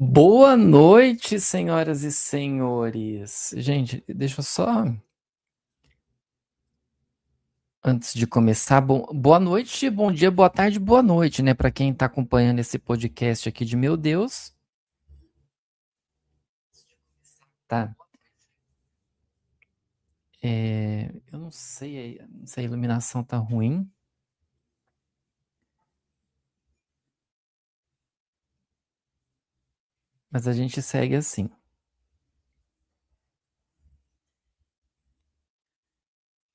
Boa noite, senhoras e senhores. Gente, deixa eu só. Antes de começar, boa noite, bom dia, boa tarde, boa noite, né? Para quem está acompanhando esse podcast aqui de Meu Deus. Tá. Eu não sei se a iluminação tá ruim, mas a gente segue assim.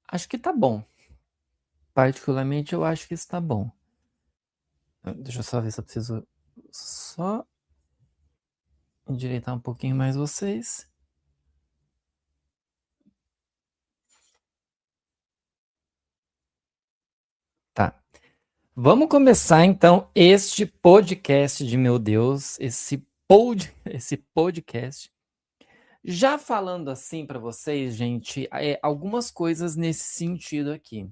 Acho que tá bom. Particularmente, eu acho que está bom. Deixa eu só ver se eu preciso só endireitar um pouquinho mais vocês. Tá. Vamos começar então este podcast de Meu Deus, esse podcast. Já falando assim para vocês, gente, algumas coisas nesse sentido aqui.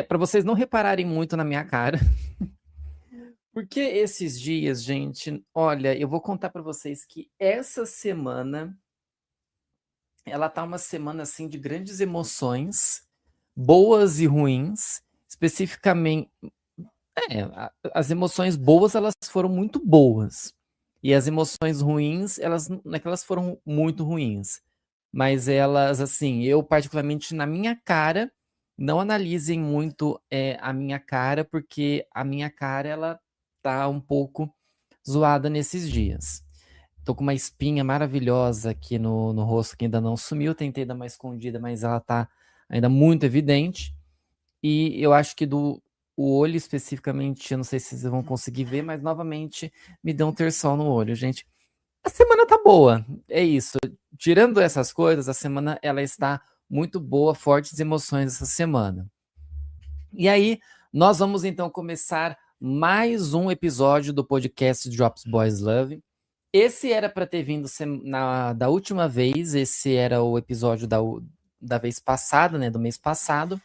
Para vocês não repararem muito na minha cara, porque esses dias, gente, olha, eu vou contar para vocês que essa semana ela tá uma semana assim de grandes emoções, boas e ruins, especificamente. As emoções boas, elas foram muito boas. E as emoções ruins, elas não é que elas foram muito ruins, mas elas, assim, eu particularmente na minha cara, não analisem muito a minha cara, porque a minha cara, ela tá um pouco zoada nesses dias. Tô com uma espinha maravilhosa aqui no rosto que ainda não sumiu, tentei dar uma escondida, mas ela tá ainda muito evidente. E eu acho que do o olho especificamente, eu não sei se vocês vão conseguir ver, mas novamente me deu um terçol no olho, gente. A semana tá boa, é isso. Tirando essas coisas, a semana ela está muito boa, fortes emoções essa semana. E aí, nós vamos então começar mais um episódio do podcast Drops Boys Love. Esse era para ter vindo da última vez, esse era o episódio da vez passada, né, do mês passado.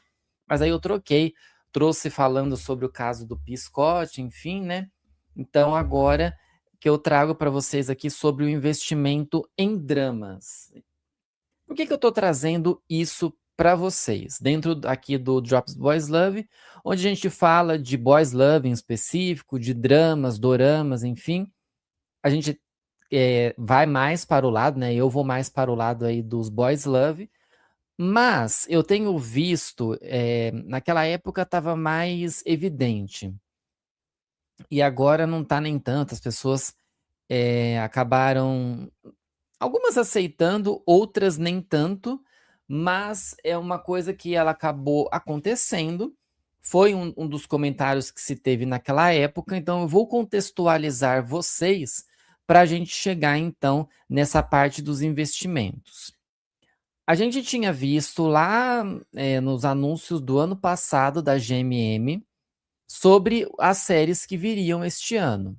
Mas aí eu troquei, trouxe falando sobre o caso do P. Scott, enfim, né? Então agora que eu trago para vocês aqui sobre o investimento em dramas. Por que eu estou trazendo isso para vocês? Dentro aqui do Drops Boys Love, onde a gente fala de boys love em específico, de dramas, doramas, enfim, a gente vai mais para o lado, né? Eu vou mais para o lado aí dos boys love, mas eu tenho visto, naquela época estava mais evidente, e agora não está nem tanto, as pessoas acabaram, algumas aceitando, outras nem tanto, mas é uma coisa que ela acabou acontecendo, foi um dos comentários que se teve naquela época, então eu vou contextualizar vocês para a gente chegar então nessa parte dos investimentos. A gente tinha visto lá nos anúncios do ano passado da GMM sobre as séries que viriam este ano.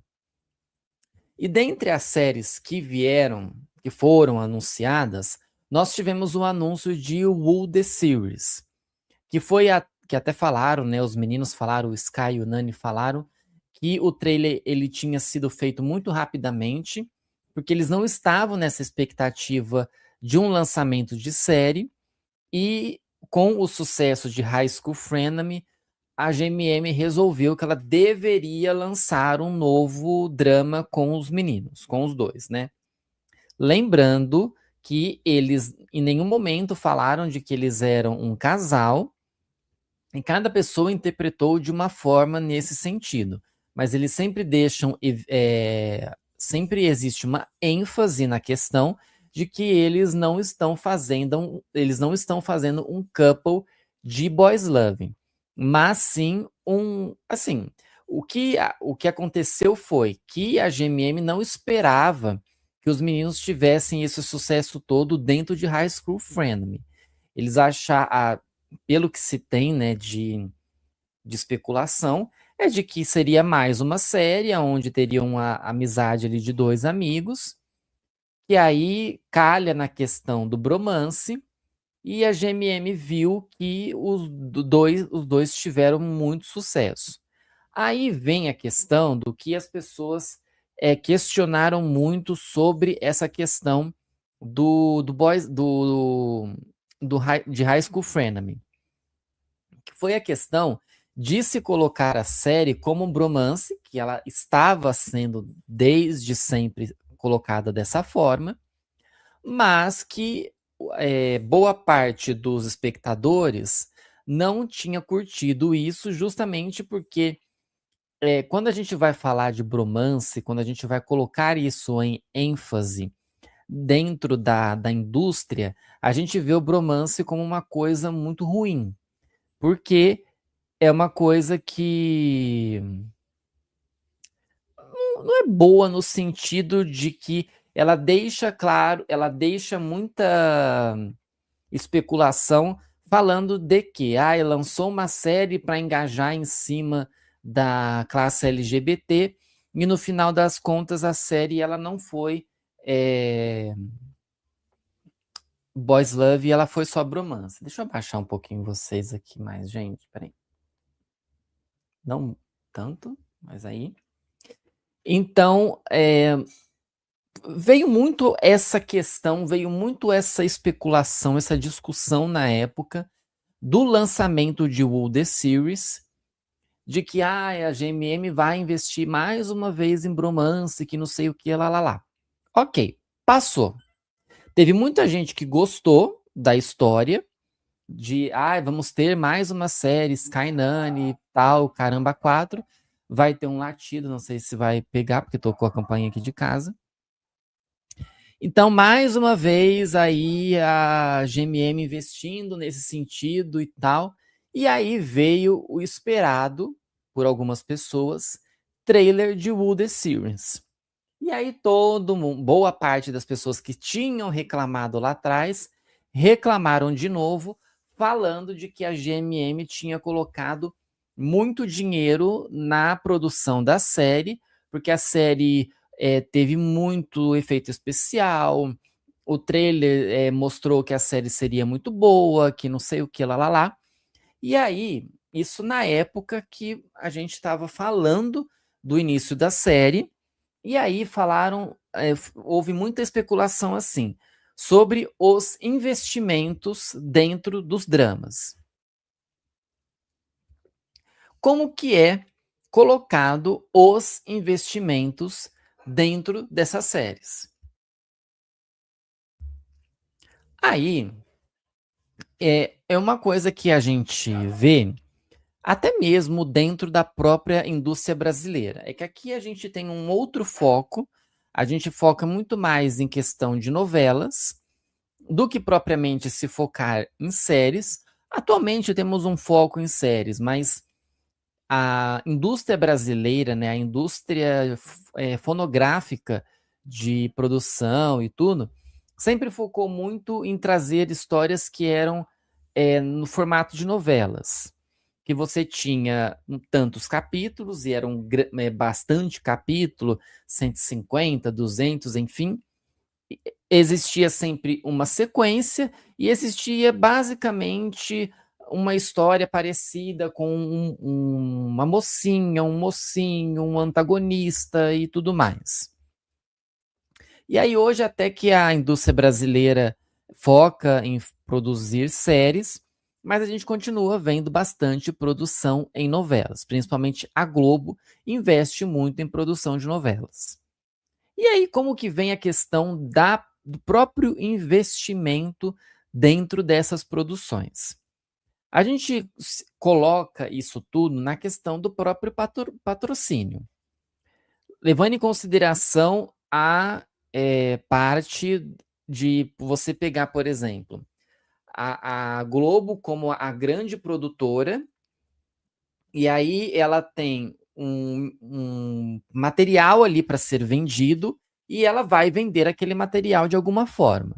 E dentre as séries que vieram, que foram anunciadas, nós tivemos o anúncio de Woo The Series, que foi que até falaram, né? Os meninos falaram, o Sky e o Nani falaram que o trailer ele tinha sido feito muito rapidamente, porque eles não estavam nessa expectativa de um lançamento de série. E com o sucesso de High School Frenemy, a GMM resolveu que ela deveria lançar um novo drama com os meninos, com os dois, né? Lembrando que eles em nenhum momento falaram de que eles eram um casal, e cada pessoa interpretou de uma forma nesse sentido. Mas eles sempre deixam, sempre existe uma ênfase na questão de que eles não estão fazendo um couple de boys loving, mas sim assim, o que aconteceu foi que a GMM não esperava que os meninos tivessem esse sucesso todo dentro de High School Frenemy. Eles acharam, pelo que se tem, né, de especulação, é de que seria mais uma série onde teria uma amizade ali de dois amigos, e aí calha na questão do bromance, e a GMM viu que os dois tiveram muito sucesso. Aí vem a questão do que as pessoas questionaram muito sobre essa questão de High School Frenemy, que foi a questão de se colocar a série como um bromance, que ela estava sendo desde sempre colocada dessa forma, mas que boa parte dos espectadores não tinha curtido isso, justamente porque quando a gente vai falar de bromance, quando a gente vai colocar isso em ênfase dentro da indústria, a gente vê o bromance como uma coisa muito ruim, porque é uma coisa que não é boa no sentido de que ela deixa claro, ela deixa muita especulação falando de que lançou uma série para engajar em cima da classe LGBT e no final das contas a série ela não foi Boys Love, ela foi só bromance. Deixa eu abaixar um pouquinho vocês aqui mais, gente. Peraí. Não tanto, mas aí. Então, veio muito essa questão, veio muito essa especulação, essa discussão na época do lançamento de Wool The Series, de que a GMM vai investir mais uma vez em bromance, que não sei o que, lá. Ok, passou. Teve muita gente que gostou da história, de vamos ter mais uma série, Sky tal, caramba 4, vai ter um latido, não sei se vai pegar, porque tocou a campainha aqui de casa. Então, mais uma vez, aí a GMM investindo nesse sentido e tal, e aí veio o esperado, por algumas pessoas, trailer de Wool The Series. E aí todo mundo, boa parte das pessoas que tinham reclamado lá atrás, reclamaram de novo, falando de que a GMM tinha colocado muito dinheiro na produção da série, porque a série teve muito efeito especial, o trailer mostrou que a série seria muito boa, que não sei o que, lá. E aí, isso na época que a gente estava falando do início da série, e aí falaram, houve muita especulação assim, sobre os investimentos dentro dos dramas. Como que é colocado os investimentos dentro dessas séries? Aí, é uma coisa que a gente vê até mesmo dentro da própria indústria brasileira. É que aqui a gente tem um outro foco, a gente foca muito mais em questão de novelas do que propriamente se focar em séries. Atualmente temos um foco em séries, mas a indústria brasileira, né, a indústria fonográfica de produção e tudo, sempre focou muito em trazer histórias que eram no formato de novelas, que você tinha tantos capítulos, e eram bastante capítulo, 150, 200, enfim. Existia sempre uma sequência e existia basicamente uma história parecida com uma mocinha, um mocinho, um antagonista e tudo mais. E aí hoje até que a indústria brasileira foca em produzir séries, mas a gente continua vendo bastante produção em novelas, principalmente a Globo investe muito em produção de novelas. E aí como que vem a questão do próprio investimento dentro dessas produções? A gente coloca isso tudo na questão do próprio patrocínio, levando em consideração a parte de você pegar, por exemplo, a Globo como a grande produtora, e aí ela tem um material ali para ser vendido e ela vai vender aquele material de alguma forma.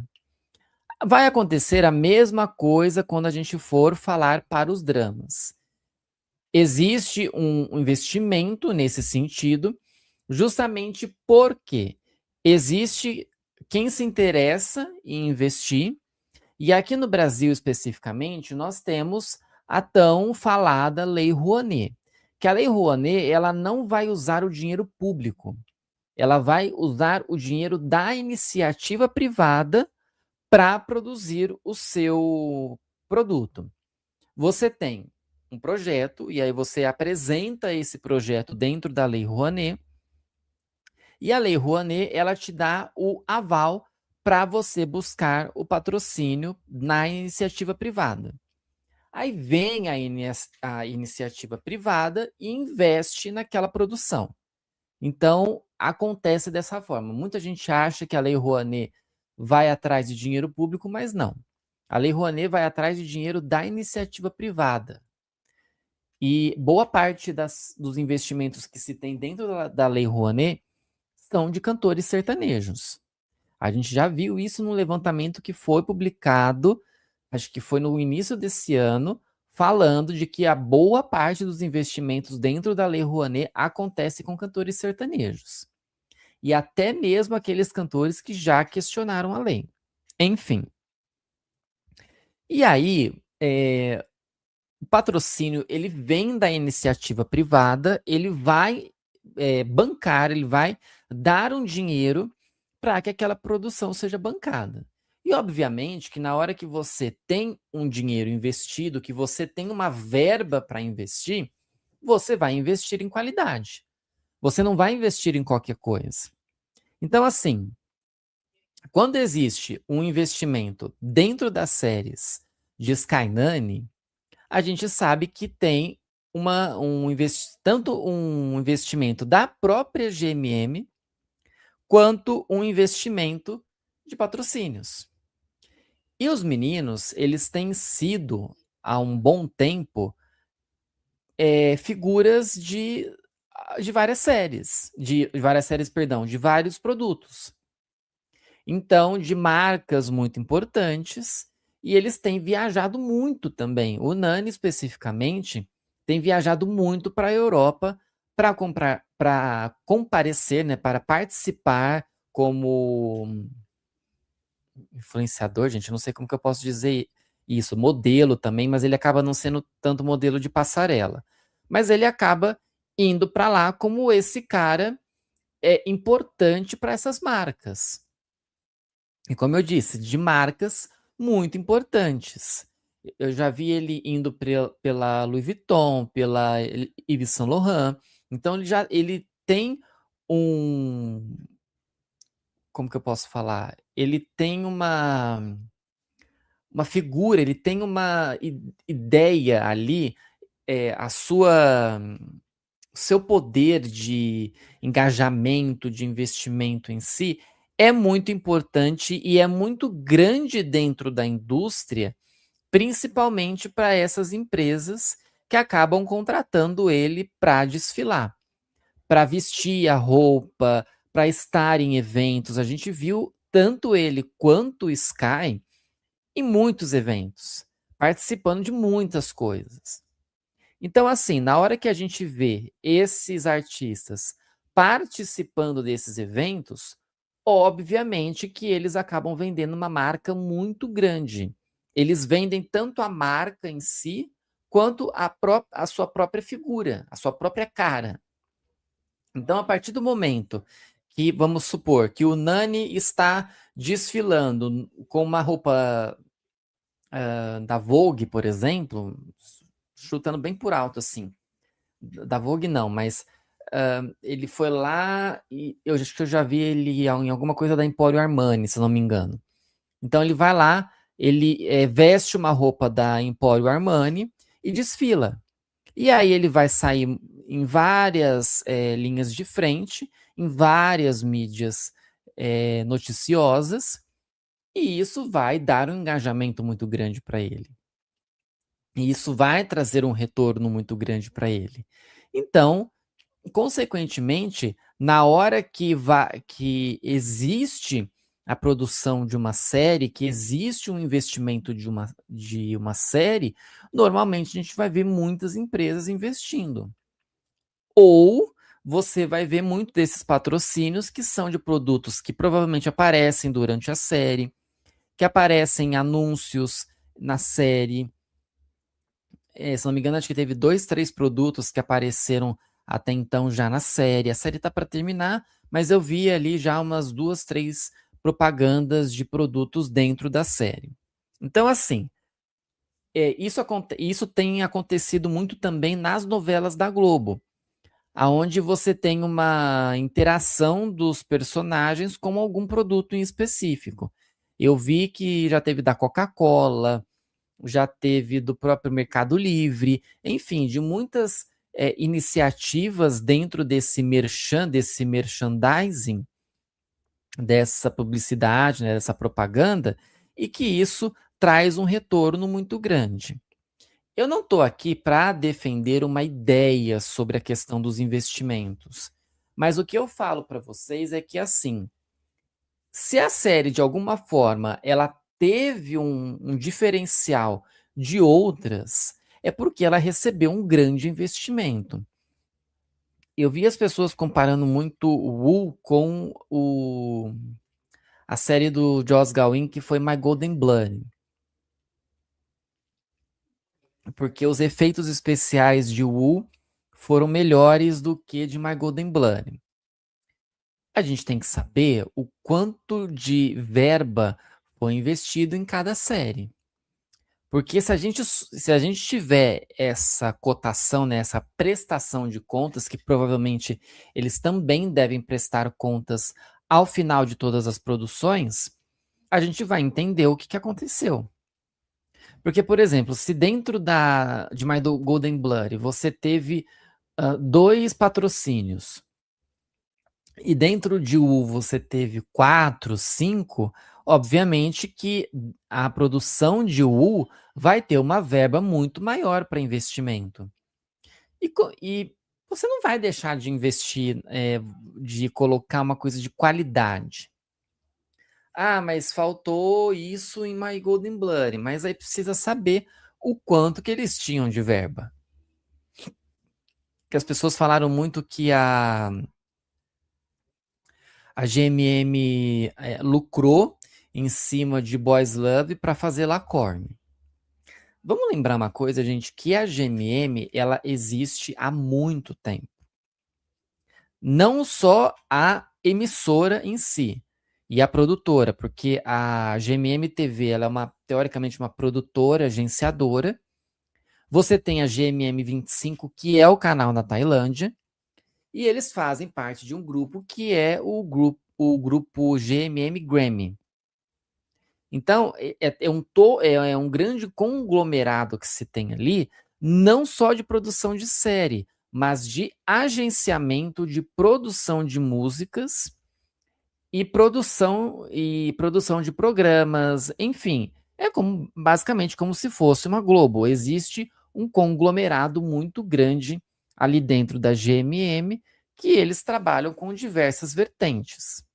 Vai acontecer a mesma coisa quando a gente for falar para os dramas. Existe um investimento nesse sentido, justamente porque existe quem se interessa em investir, e aqui no Brasil especificamente, nós temos a tão falada Lei Rouanet, que a Lei Rouanet ela não vai usar o dinheiro público, ela vai usar o dinheiro da iniciativa privada para produzir o seu produto. Você tem um projeto, e aí você apresenta esse projeto dentro da Lei Rouanet, e a Lei Rouanet, ela te dá o aval para você buscar o patrocínio na iniciativa privada. Aí vem a iniciativa privada e investe naquela produção. Então, acontece dessa forma. Muita gente acha que a Lei Rouanet vai atrás de dinheiro público, mas não. A Lei Rouanet vai atrás de dinheiro da iniciativa privada. E boa parte dos investimentos que se tem dentro da Lei Rouanet são de cantores sertanejos. A gente já viu isso no levantamento que foi publicado, acho que foi no início desse ano, falando de que a boa parte dos investimentos dentro da Lei Rouanet acontece com cantores sertanejos. E até mesmo aqueles cantores que já questionaram a lei. Enfim. E aí, o patrocínio, ele vem da iniciativa privada, ele vai bancar, ele vai dar um dinheiro para que aquela produção seja bancada. E obviamente que na hora que você tem um dinheiro investido, que você tem uma verba para investir, você vai investir em qualidade. Você não vai investir em qualquer coisa. Então, assim, quando existe um investimento dentro das séries de Sky a gente sabe que tem tanto um investimento da própria GMM quanto um investimento de patrocínios. E os meninos, eles têm sido, há um bom tempo, figuras de várias séries, de vários produtos. Então, de marcas muito importantes, e eles têm viajado muito também. O Nani, especificamente, tem viajado muito para a Europa para comparecer, né, para participar como influenciador, gente, eu não sei como que eu posso dizer isso, modelo também, mas ele acaba não sendo tanto modelo de passarela. Mas ele acaba indo para lá como esse cara importante para essas marcas. E como eu disse, de marcas muito importantes. Eu já vi ele indo pela Louis Vuitton, pela Yves Saint Laurent. Então ele tem um, como que eu posso falar? Ele tem uma figura, ele tem uma ideia ali, o seu poder de engajamento, de investimento em si, é muito importante e é muito grande dentro da indústria, principalmente para essas empresas que acabam contratando ele para desfilar, para vestir a roupa, para estar em eventos. A gente viu tanto ele quanto o Sky em muitos eventos, participando de muitas coisas. Então, assim, na hora que a gente vê esses artistas participando desses eventos, obviamente que eles acabam vendendo uma marca muito grande. Eles vendem tanto a marca em si, quanto a sua própria figura, a sua própria cara. Então, a partir do momento que, vamos supor, que o Nani está desfilando com uma roupa da Vogue, por exemplo, chutando bem por alto, assim. Da Vogue não, mas ele foi lá e eu acho que eu já vi ele em alguma coisa da Emporio Armani, se não me engano. Então ele vai lá, ele veste uma roupa da Emporio Armani e desfila. E aí ele vai sair em várias linhas de frente, em várias mídias noticiosas, e isso vai dar um engajamento muito grande para ele. E isso vai trazer um retorno muito grande para ele. Então, consequentemente, na hora que existe a produção de uma série, que existe um investimento de uma série, normalmente a gente vai ver muitas empresas investindo. Ou você vai ver muito desses patrocínios que são de produtos que provavelmente aparecem durante a série, que aparecem anúncios na série. Se não me engano, acho que teve 2, 3 produtos que apareceram até então já na série. A série tá para terminar, mas eu vi ali já umas 2, 3 propagandas de produtos dentro da série. Então, assim, isso tem acontecido muito também nas novelas da Globo, aonde você tem uma interação dos personagens com algum produto em específico. Eu vi que já teve da Coca-Cola, já teve do próprio Mercado Livre, enfim, de muitas iniciativas dentro desse desse merchandising, dessa publicidade, né, dessa propaganda, e que isso traz um retorno muito grande. Eu não estou aqui para defender uma ideia sobre a questão dos investimentos, mas o que eu falo para vocês é que, assim, se a série de alguma forma ela teve um diferencial de outras, é porque ela recebeu um grande investimento. Eu vi as pessoas comparando muito o Wu com a série do Joss Whedon, que foi My Golden Blood, porque os efeitos especiais de Wu foram melhores do que de My Golden Blood. A gente tem que saber o quanto de verba foi investido em cada série. Porque se a gente tiver essa cotação, né, essa prestação de contas, que provavelmente eles também devem prestar contas ao final de todas as produções, a gente vai entender o que aconteceu. Porque, por exemplo, se dentro de My Golden Blood você teve 2 patrocínios, e dentro de U você teve 4, 5, obviamente que a produção de U vai ter uma verba muito maior para investimento. E você não vai deixar de investir, de colocar uma coisa de qualidade. Ah, mas faltou isso em My Golden Blood, mas aí precisa saber o quanto que eles tinham de verba. Que as pessoas falaram muito que a GMM lucrou em cima de Boys Love para fazer Lacorne. Vamos lembrar uma coisa, gente, que a GMM ela existe há muito tempo. Não só a emissora em si e a produtora, porque a GMM TV ela é teoricamente uma produtora, agenciadora. Você tem a GMM 25, que é o canal na Tailândia, e eles fazem parte de um grupo que é o grupo GMM Grammy. Então, é um grande conglomerado que se tem ali, não só de produção de série, mas de agenciamento de produção de músicas e produção de programas, enfim, basicamente como se fosse uma Globo. Existe um conglomerado muito grande ali dentro da GMM que eles trabalham com diversas vertentes.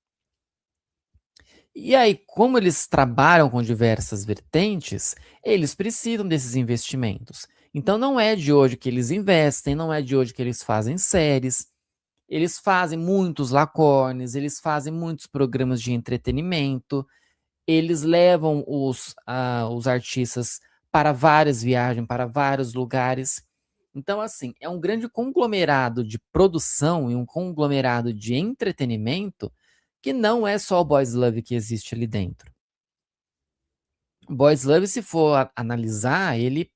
E aí, como eles trabalham com diversas vertentes, eles precisam desses investimentos. Então não é de hoje que eles investem, não é de hoje que eles fazem séries. Eles fazem muitos lacornes, eles fazem muitos programas de entretenimento, eles levam os artistas para várias viagens, para vários lugares. Então, assim, é um grande conglomerado de produção e um conglomerado de entretenimento que não é só o Boys Love que existe ali dentro. O Boys Love, se for analisar, ele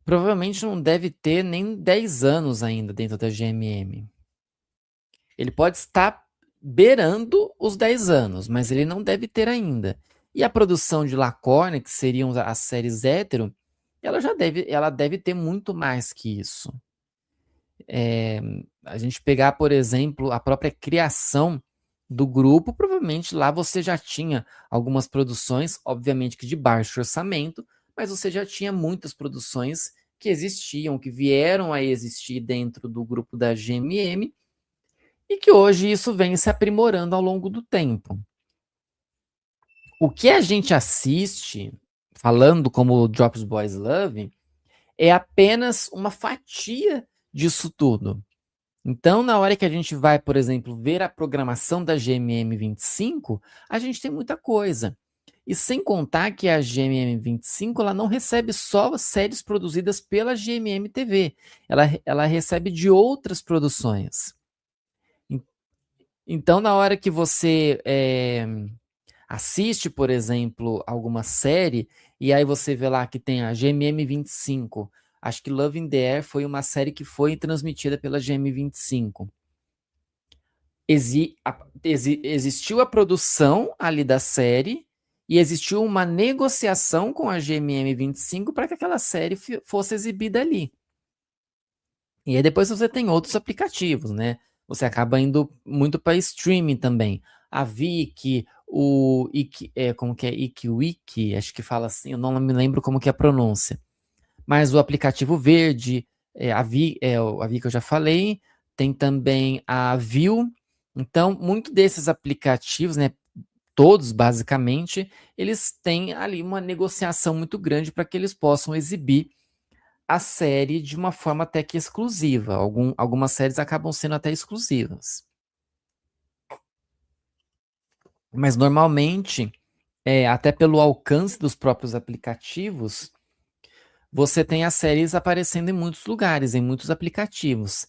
provavelmente não deve ter nem 10 anos ainda dentro da GMM. Ele pode estar beirando os 10 anos, mas ele não deve ter ainda. E a produção de Lacorne, que seriam as séries hétero, ela deve ter muito mais que isso. A gente pegar, por exemplo, a própria criação do grupo, provavelmente lá você já tinha algumas produções, obviamente que de baixo orçamento, mas você já tinha muitas produções que existiam, que vieram a existir dentro do grupo da GMM, e que hoje isso vem se aprimorando ao longo do tempo. O que a gente assiste, falando como Drops Boys Love, é apenas uma fatia disso tudo. Então, na hora que a gente vai, por exemplo, ver a programação da GMM 25, a gente tem muita coisa. E sem contar que a GMM 25 ela não recebe só séries produzidas pela GMM TV, ela recebe de outras produções. Então, na hora que você assiste, por exemplo, alguma série, e aí você vê lá que tem a GMM25. Acho que Love in the Air foi uma série que foi transmitida pela GM25. Existiu a produção ali da série e existiu uma negociação com a GMM25 para que aquela série fosse exibida ali. E aí depois você tem outros aplicativos, né? Você acaba indo muito para streaming também. A Viki, como que é? IkiWiki, acho que fala assim, eu não me lembro como que é a pronúncia. Mas o aplicativo verde, a Viki eu já falei, tem também a Viu. Então, muito desses aplicativos, né, todos basicamente, eles têm ali uma negociação muito grande para que eles possam exibir a série de uma forma até que exclusiva. Algumas séries acabam sendo até exclusivas. Mas normalmente, até pelo alcance dos próprios aplicativos, você tem as séries aparecendo em muitos lugares, em muitos aplicativos.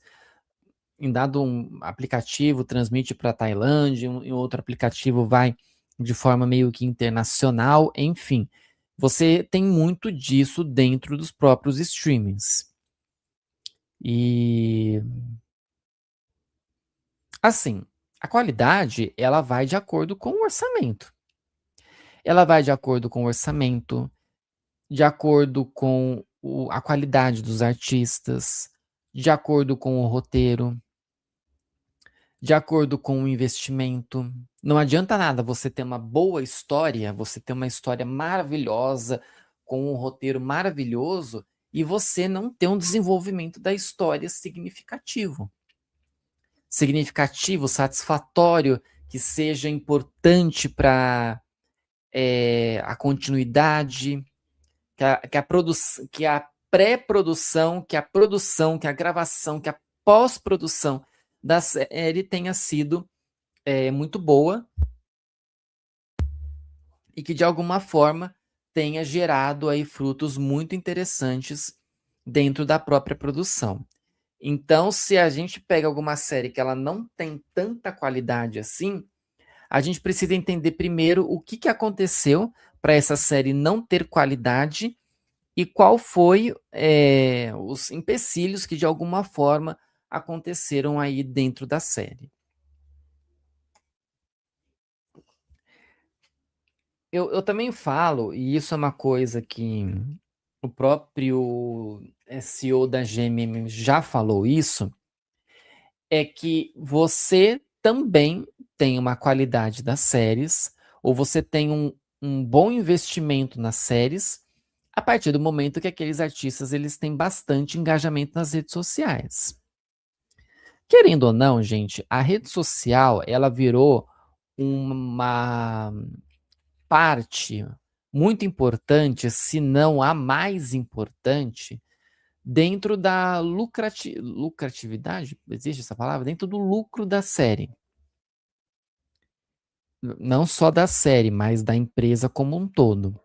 Em dado um aplicativo transmite para a Tailândia, em outro aplicativo vai de forma meio que internacional, enfim. Você tem muito disso dentro dos próprios streamings. E assim, a qualidade, ela vai de acordo com o orçamento. Ela vai de acordo com o orçamento, de acordo com a qualidade dos artistas, de acordo com o roteiro, de acordo com o investimento. Não adianta nada você ter uma boa história, você ter uma história maravilhosa, com um roteiro maravilhoso, e você não ter um desenvolvimento da história significativo. Significativo, satisfatório, que seja importante para a continuidade, que a pré-produção, que a produção, que a gravação, que a pós-produção da série tenha sido muito boa e que de alguma forma tenha gerado aí frutos muito interessantes dentro da própria produção. Então, se a gente pega alguma série que ela não tem tanta qualidade assim, a gente precisa entender primeiro o que aconteceu para essa série não ter qualidade e qual foi os empecilhos que de alguma forma aconteceram aí dentro da série. Eu também falo, e isso é uma coisa que o próprio CEO da GMM já falou isso, é que você também tem uma qualidade das séries, ou você tem um bom investimento nas séries, a partir do momento que aqueles artistas eles têm bastante engajamento nas redes sociais. Querendo ou não, gente, a rede social ela virou uma parte muito importante, se não a mais importante, dentro da lucratividade, existe essa palavra? Dentro do lucro da série. Não só da série, mas da empresa como um todo.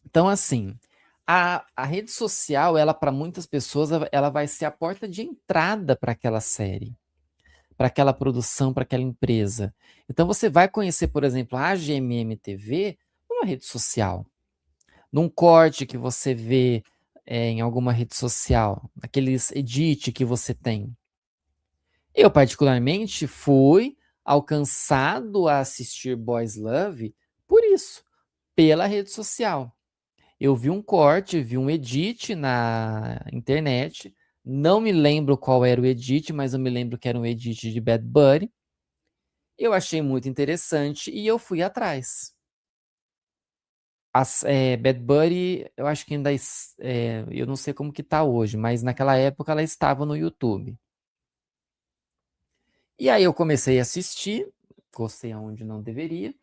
Então, assim, a rede social, ela para muitas pessoas, ela vai ser a porta de entrada para aquela série, para aquela produção, para aquela empresa. Então, você vai conhecer, por exemplo, a GMM TV numa rede social, num corte que você vê em alguma rede social, aqueles edit que você tem. Eu, particularmente, fui alcançado a assistir Boys Love por isso, pela rede social. Eu vi um corte, vi um edit na internet. Não me lembro qual era o edit, mas eu me lembro que era um edit de Bad Bunny. Eu achei muito interessante e eu fui atrás. Bad Bunny, eu acho que ainda. Eu não sei como que tá hoje, mas naquela época ela estava no YouTube. E aí eu comecei a assistir, gostei aonde não deveria.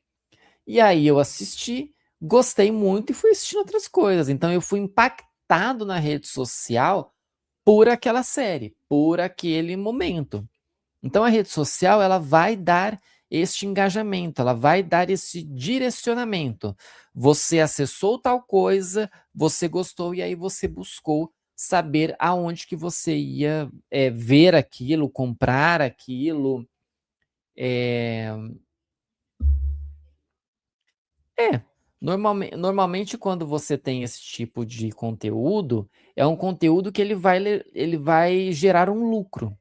E aí eu assisti, gostei muito e fui assistindo outras coisas. Então eu fui impactado na rede social por aquela série, por aquele momento. Então a rede social ela vai dar este engajamento, ela vai dar esse direcionamento. Você acessou tal coisa, você gostou e aí você buscou saber aonde que você ia ver aquilo, comprar aquilo, Normalmente quando você tem esse tipo de conteúdo, é um conteúdo que ele vai gerar um lucro.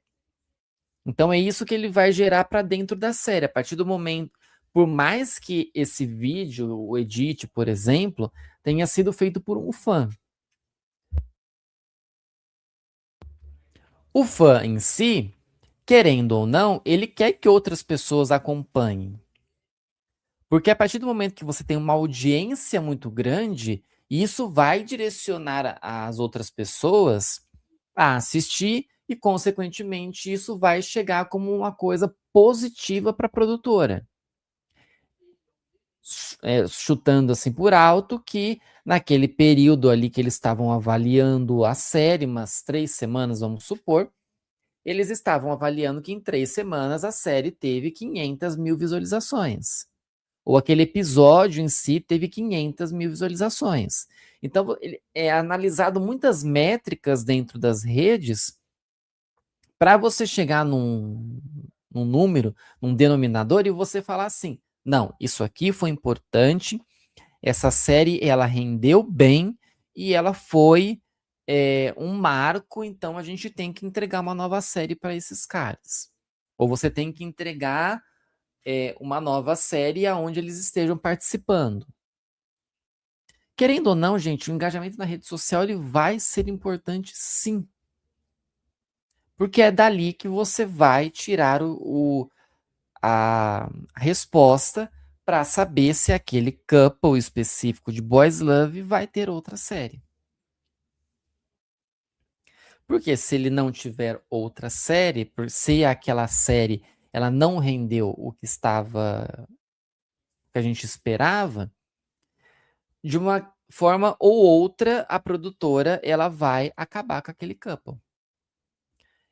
Então é isso que ele vai gerar para dentro da série. A partir do momento, por mais que esse vídeo, o edit, por exemplo, tenha sido feito por um fã. O fã em si, querendo ou não, ele quer que outras pessoas acompanhem. Porque a partir do momento que você tem uma audiência muito grande, isso vai direcionar as outras pessoas a assistir e, consequentemente, isso vai chegar como uma coisa positiva para a produtora. Chutando assim por alto que naquele período ali que eles estavam avaliando a série, umas 3 semanas, vamos supor, eles estavam avaliando que em 3 semanas a série teve 500 mil visualizações. Ou aquele episódio em si teve 500 mil visualizações. Então, é analisado muitas métricas dentro das redes para você chegar num número, num denominador e você falar assim, não, isso aqui foi importante, essa série ela rendeu bem e ela foi um marco, então a gente tem que entregar uma nova série para esses caras. Ou você tem que entregar uma nova série aonde eles estejam participando. Querendo ou não, gente, o engajamento na rede social ele vai ser importante sim. Porque é dali que você vai tirar a resposta para saber se aquele couple específico de Boys Love vai ter outra série. Porque se ele não tiver outra série, por se aquela série ela não rendeu o que que a gente esperava, de uma forma ou outra a produtora ela vai acabar com aquele couple.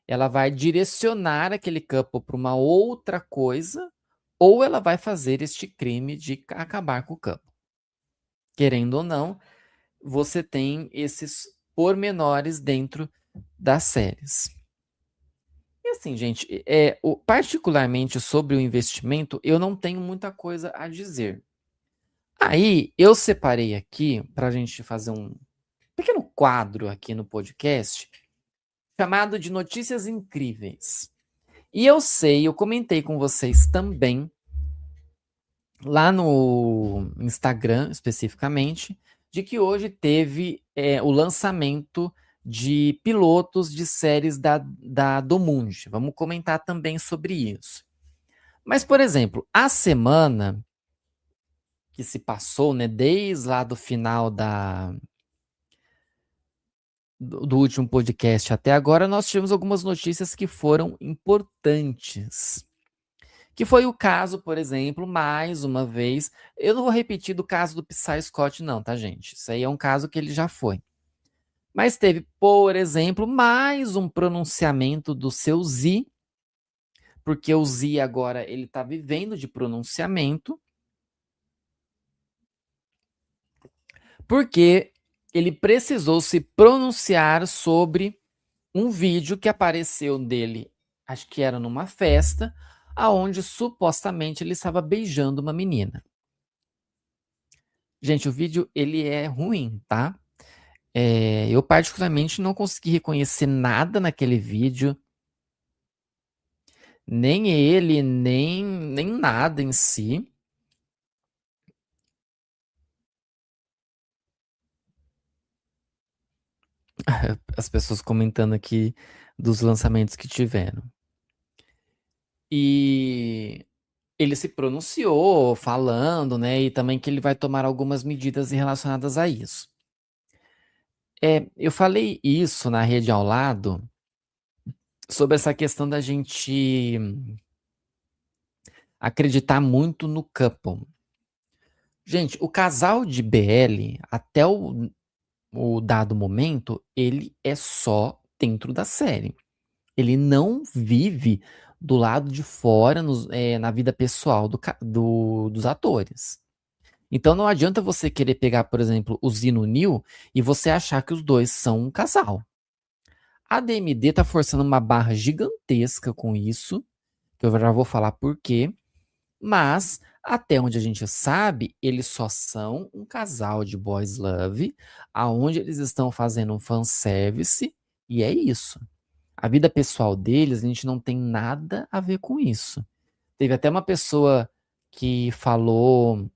Ela vai direcionar aquele couple para uma outra coisa, ou ela vai fazer este crime de acabar com o couple. Querendo ou não, você tem esses pormenores dentro das séries. E assim, gente, particularmente sobre o investimento, eu não tenho muita coisa a dizer. Aí, eu separei aqui, para a gente fazer um pequeno quadro aqui no podcast, chamado de Notícias Incríveis. E eu comentei com vocês também, lá no Instagram especificamente, de que hoje teve o lançamento de pilotos de séries da Domund. Vamos comentar também sobre isso. Mas, por exemplo, a semana que se passou, né, desde lá do final do último podcast até agora, nós tivemos algumas notícias que foram importantes. Que foi o caso, por exemplo, mais uma vez, eu não vou repetir do caso do Psy Scott não, tá, gente? Isso aí é um caso que ele já foi. Mas teve, por exemplo, mais um pronunciamento do seu Z, porque o Z agora ele tá vivendo de pronunciamento, porque ele precisou se pronunciar sobre um vídeo que apareceu dele, acho que era numa festa, aonde supostamente ele estava beijando uma menina. Gente, o vídeo ele é ruim, tá? Eu particularmente não consegui reconhecer nada naquele vídeo, nem ele, nem nada em si. As pessoas comentando aqui dos lançamentos que tiveram. E ele se pronunciou falando, né? E também que ele vai tomar algumas medidas relacionadas a isso. Eu falei isso na rede ao lado sobre essa questão da gente acreditar muito no couple. Gente, o casal de BL, até o dado momento, ele é só dentro da série. Ele não vive do lado de fora, na vida pessoal dos atores. Então não adianta você querer pegar, por exemplo, o Zino Neil e você achar que os dois são um casal. A DMD tá forçando uma barra gigantesca com isso, que Eu já vou falar por quê. Mas, até onde a gente sabe, eles só são um casal de boys love, aonde eles estão fazendo um fanservice, e é isso. A vida pessoal deles, a gente não tem nada a ver com isso. Teve até uma pessoa que falou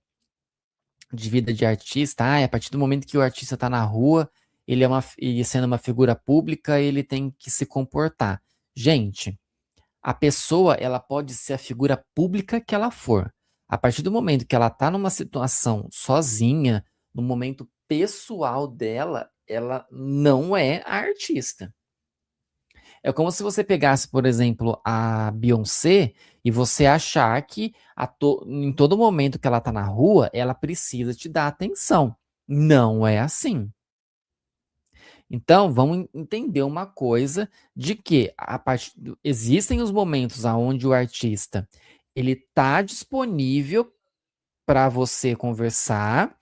de vida de artista, a partir do momento que o artista está na rua, ele sendo uma figura pública, ele tem que se comportar. Gente, a pessoa, ela pode ser a figura pública que ela for. A partir do momento que ela está numa situação sozinha, no momento pessoal dela, ela não é a artista. É como se você pegasse, por exemplo, a Beyoncé e você achar que em todo momento que ela está na rua, ela precisa te dar atenção. Não é assim. Então, vamos entender uma coisa de que existem os momentos onde o artista ele está disponível para você conversar,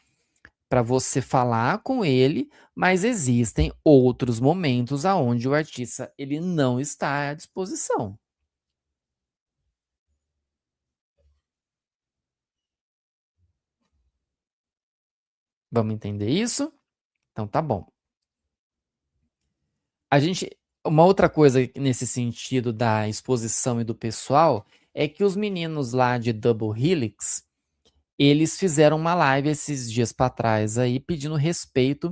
para você falar com ele, mas existem outros momentos onde o artista ele não está à disposição. Vamos entender isso? Então tá bom. Uma outra coisa nesse sentido da exposição e do pessoal é que os meninos lá de Double Helix, eles fizeram uma live esses dias para trás aí pedindo respeito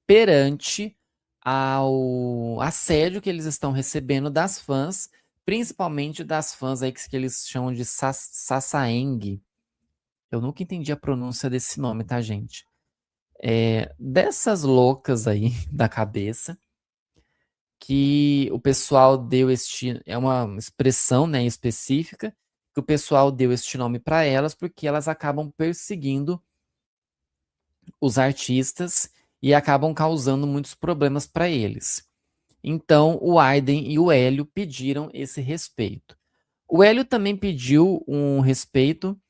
perante ao assédio que eles estão recebendo das fãs, principalmente das fãs aí que eles chamam de Sasaeng. Eu nunca entendi a pronúncia desse nome, tá, gente? Dessas loucas aí da cabeça, que o pessoal deu é uma expressão, né, específica, que o pessoal deu este nome para elas porque elas acabam perseguindo os artistas e acabam causando muitos problemas para eles. Então, o Aiden e o Hélio pediram esse respeito. O Hélio também pediu um respeito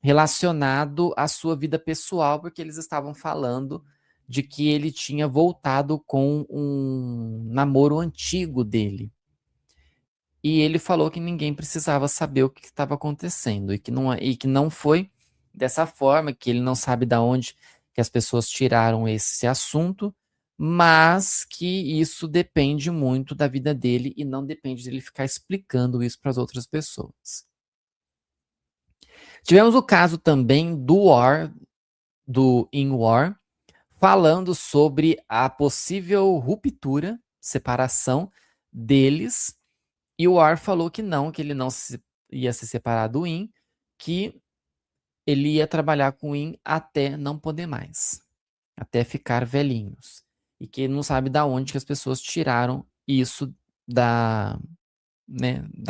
relacionado à sua vida pessoal, porque eles estavam falando de que ele tinha voltado com um namoro antigo dele. E ele falou que ninguém precisava saber o que estava acontecendo e que não foi dessa forma, que ele não sabe de onde que as pessoas tiraram esse assunto, mas que isso depende muito da vida dele e não depende dele ficar explicando isso para as outras pessoas. Tivemos o caso também do In War, falando sobre a possível ruptura, separação deles. E o War falou que não, que ele não ia se separar do In, que ele ia trabalhar com o In até não poder mais, até ficar velhinhos. E que ele não sabe da onde que as pessoas tiraram isso da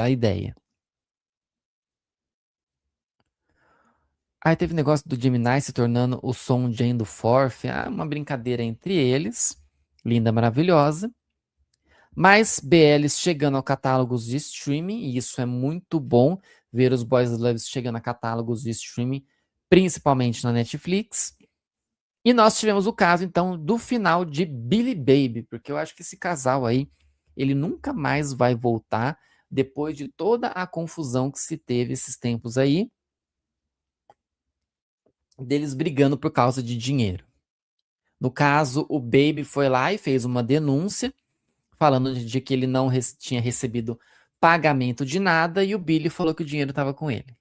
ideia. Aí teve o negócio do Gemini se tornando o Som Jane do Forth, uma brincadeira entre eles, linda, maravilhosa. Mais BLs chegando a catálogos de streaming, e isso é muito bom ver os Boys Loves chegando a catálogos de streaming, principalmente na Netflix. E nós tivemos o caso, então, do final de Billy Baby, porque eu acho que esse casal aí, ele nunca mais vai voltar depois de toda a confusão que se teve esses tempos aí, deles brigando por causa de dinheiro. No caso, o Baby foi lá e fez uma denúncia, falando de que ele não tinha recebido pagamento de nada, e o Billy falou que o dinheiro estava com ele.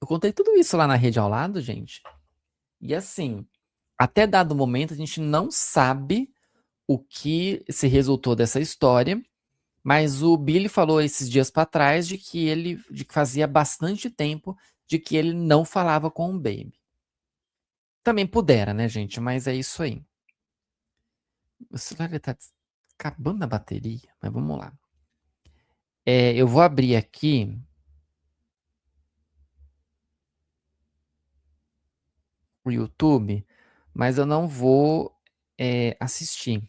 Eu contei tudo isso lá na rede ao lado, gente. E assim, até dado momento, a gente não sabe o que se resultou dessa história, mas o Billy falou esses dias para trás de que fazia bastante tempo de que ele não falava com o Baby. Também pudera, né, gente? Mas é isso aí. O celular tá acabando a bateria, mas vamos lá. Eu vou abrir aqui o YouTube, mas eu não vou assistir.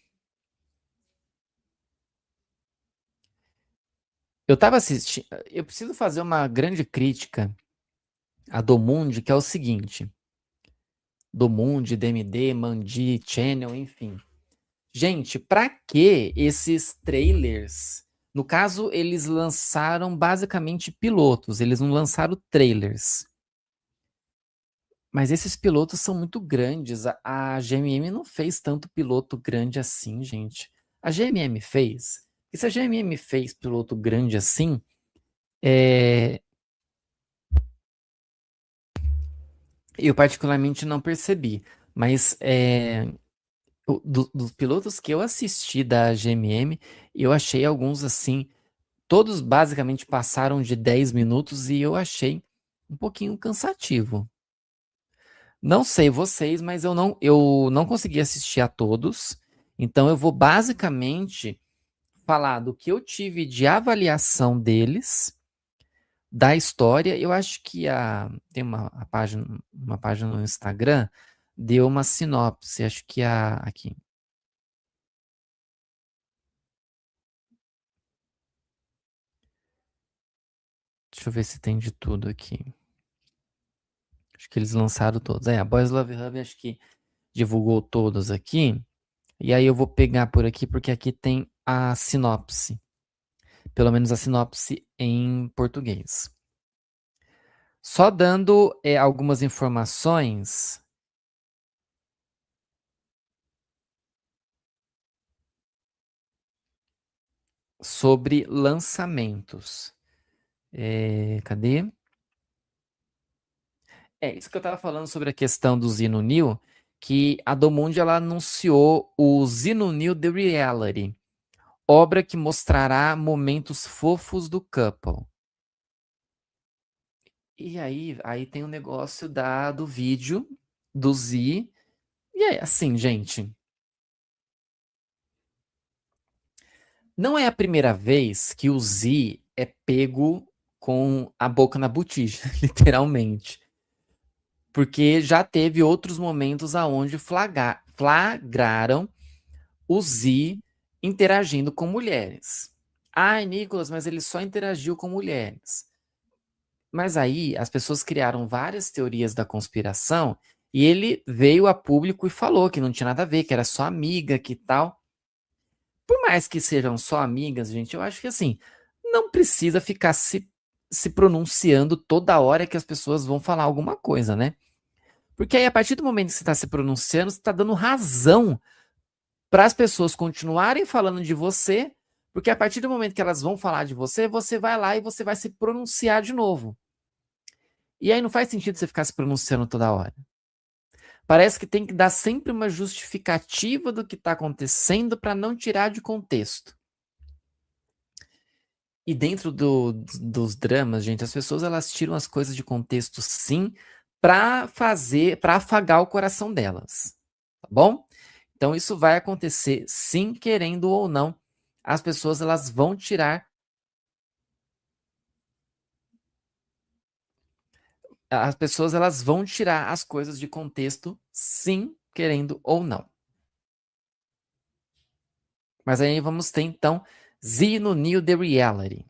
Eu tava assistindo. Eu preciso fazer uma grande crítica a Domundi, que é o seguinte: Domundi, DMD, Mandi, Channel, enfim. Gente, pra que esses trailers No caso, eles lançaram basicamente pilotos, eles não lançaram trailers. Mas esses pilotos são muito grandes. A GMM não fez tanto piloto grande assim, gente. A GMM fez. E se a GMM fez piloto grande assim, eu particularmente não percebi. Mas dos pilotos que eu assisti da GMM, eu achei alguns assim. Todos basicamente passaram de 10 minutos e eu achei um pouquinho cansativo. Não sei vocês, mas eu não consegui assistir a todos. Então eu vou basicamente falar do que eu tive de avaliação deles, da história. Eu acho que tem uma página no Instagram, deu uma sinopse. Acho que aqui. Deixa eu ver se tem de tudo aqui. Acho que eles lançaram todos. A Boys Love Hub acho que divulgou todos aqui. E aí eu vou pegar por aqui porque aqui tem a sinopse. Pelo menos a sinopse em português. Só dando algumas informações sobre lançamentos. Cadê? Isso que eu estava falando sobre a questão do Zino New, que a Domund ela anunciou o Zino New The Reality, obra que mostrará momentos fofos do couple. E aí tem o negócio do vídeo do Z. E aí, assim, gente, não é a primeira vez que o Z é pego com a boca na botija, literalmente. Porque já teve outros momentos aonde flagraram o Z interagindo com mulheres. Ai, Nicolas, mas ele só interagiu com mulheres. Mas aí as pessoas criaram várias teorias da conspiração e ele veio a público e falou que não tinha nada a ver, que era só amiga, que tal. Por mais que sejam só amigas, gente, eu acho que assim, não precisa ficar se pronunciando toda hora que as pessoas vão falar alguma coisa, né? Porque aí, a partir do momento que você está se pronunciando, você está dando razão para as pessoas continuarem falando de você, porque a partir do momento que elas vão falar de você, você vai lá e você vai se pronunciar de novo. E aí não faz sentido você ficar se pronunciando toda hora. Parece que tem que dar sempre uma justificativa do que está acontecendo para não tirar de contexto. E dentro dos dramas, gente, as pessoas elas tiram as coisas de contexto sim para afagar o coração delas, tá bom? Então isso vai acontecer sim, querendo ou não. As pessoas elas vão tirar as coisas de contexto sim, querendo ou não. Mas aí vamos ter então Zino New The Reality.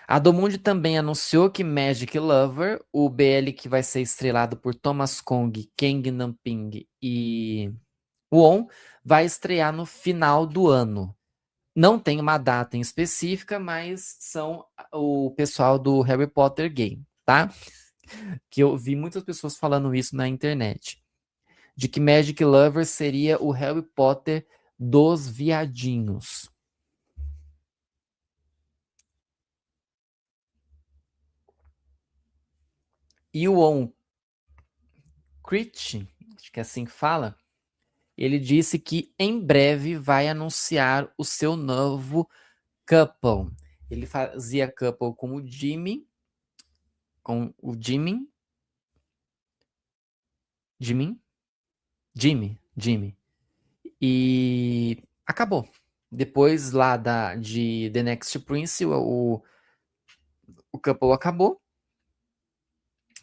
A Domund também anunciou que Magic Lover, o BL que vai ser estrelado por Thomas Kong, Kang Namping e Won, vai estrear no final do ano. Não tem uma data em específica, mas são o pessoal do Harry Potter Game, tá? Que eu vi muitas pessoas falando isso na internet. De que Magic Lover seria o Harry Potter dos viadinhos. E o On Crit, acho que é assim que fala, ele disse que em breve vai anunciar o seu novo couple. Ele fazia couple com o Jimmy, Jimmy. E acabou. Depois lá de The Next Prince, o couple acabou.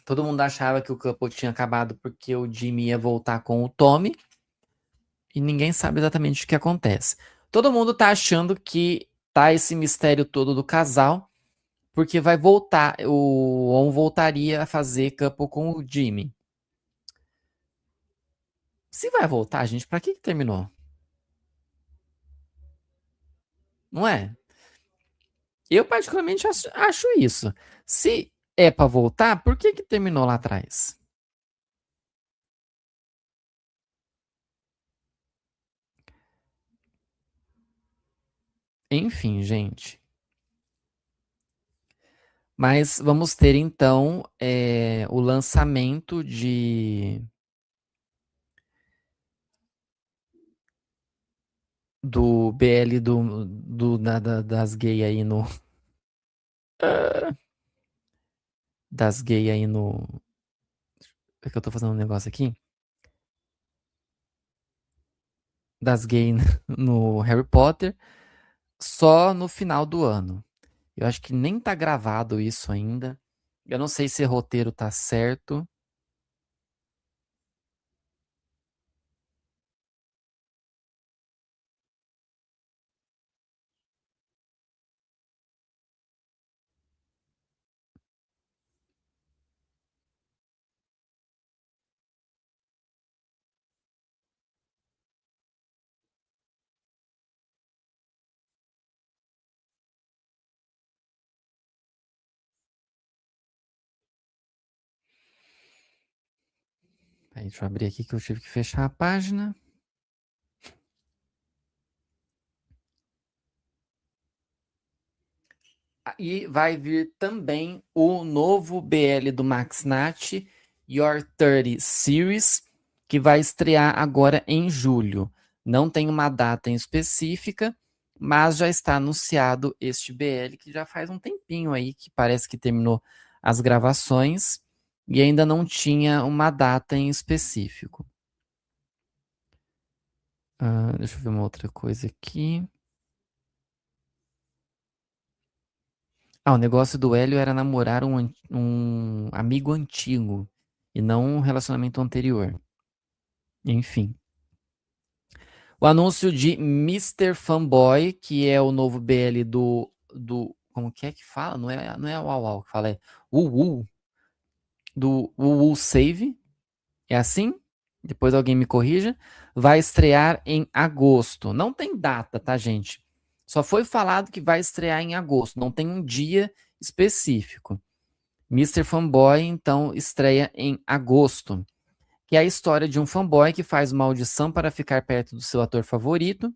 Todo mundo achava que o couple tinha acabado porque o Jimmy ia voltar com o Tommy. E ninguém sabe exatamente o que acontece. Todo mundo tá achando que tá esse mistério todo do casal, porque vai voltar, o On voltaria a fazer couple com o Jimmy. Se vai voltar, gente, pra que terminou? não é? Eu particularmente acho isso. Se é pra voltar, por que terminou lá atrás? Enfim, gente. Mas vamos ter então o lançamento do BL das gay aí no. Das gay aí no. É que eu tô fazendo um negócio aqui? Das gay no Harry Potter, só no final do ano. Eu acho que nem tá gravado isso ainda. Eu não sei se o roteiro tá certo. Aí, deixa eu abrir aqui que eu tive que fechar a página. E vai vir também o novo BL do Max Nat, Your 30 Series, que vai estrear agora em julho. Não tem uma data em específica, mas já está anunciado este BL, que já faz um tempinho aí, que parece que terminou as gravações e ainda não tinha uma data em específico. Deixa eu ver uma outra coisa aqui. O negócio do Hélio era namorar um amigo antigo e não um relacionamento anterior. Enfim. O anúncio de Mister Fanboy, que é o novo BL como que é que fala? Não é o Uau Uau que fala, é UU, do UU Save. É assim? Depois alguém me corrija. Vai estrear em agosto. Não tem data, tá, gente? Só foi falado que vai estrear em agosto. Não tem um dia específico. Mister Fanboy, então, estreia em agosto, que é a história de um fanboy que faz uma audição para ficar perto do seu ator favorito,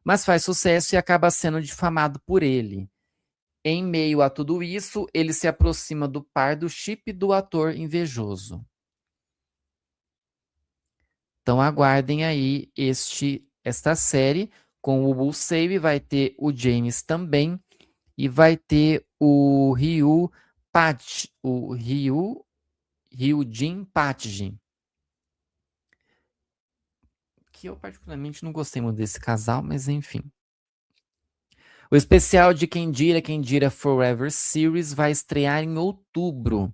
mas faz sucesso e acaba sendo difamado por ele. Em meio a tudo isso, ele se aproxima do par do chip do ator invejoso. Então aguardem aí esta série com o Bull Save, vai ter o James também e vai ter o Ryujin Patji, que eu particularmente não gostei muito desse casal, mas enfim. O especial de Quem Dira Forever Series vai estrear em outubro.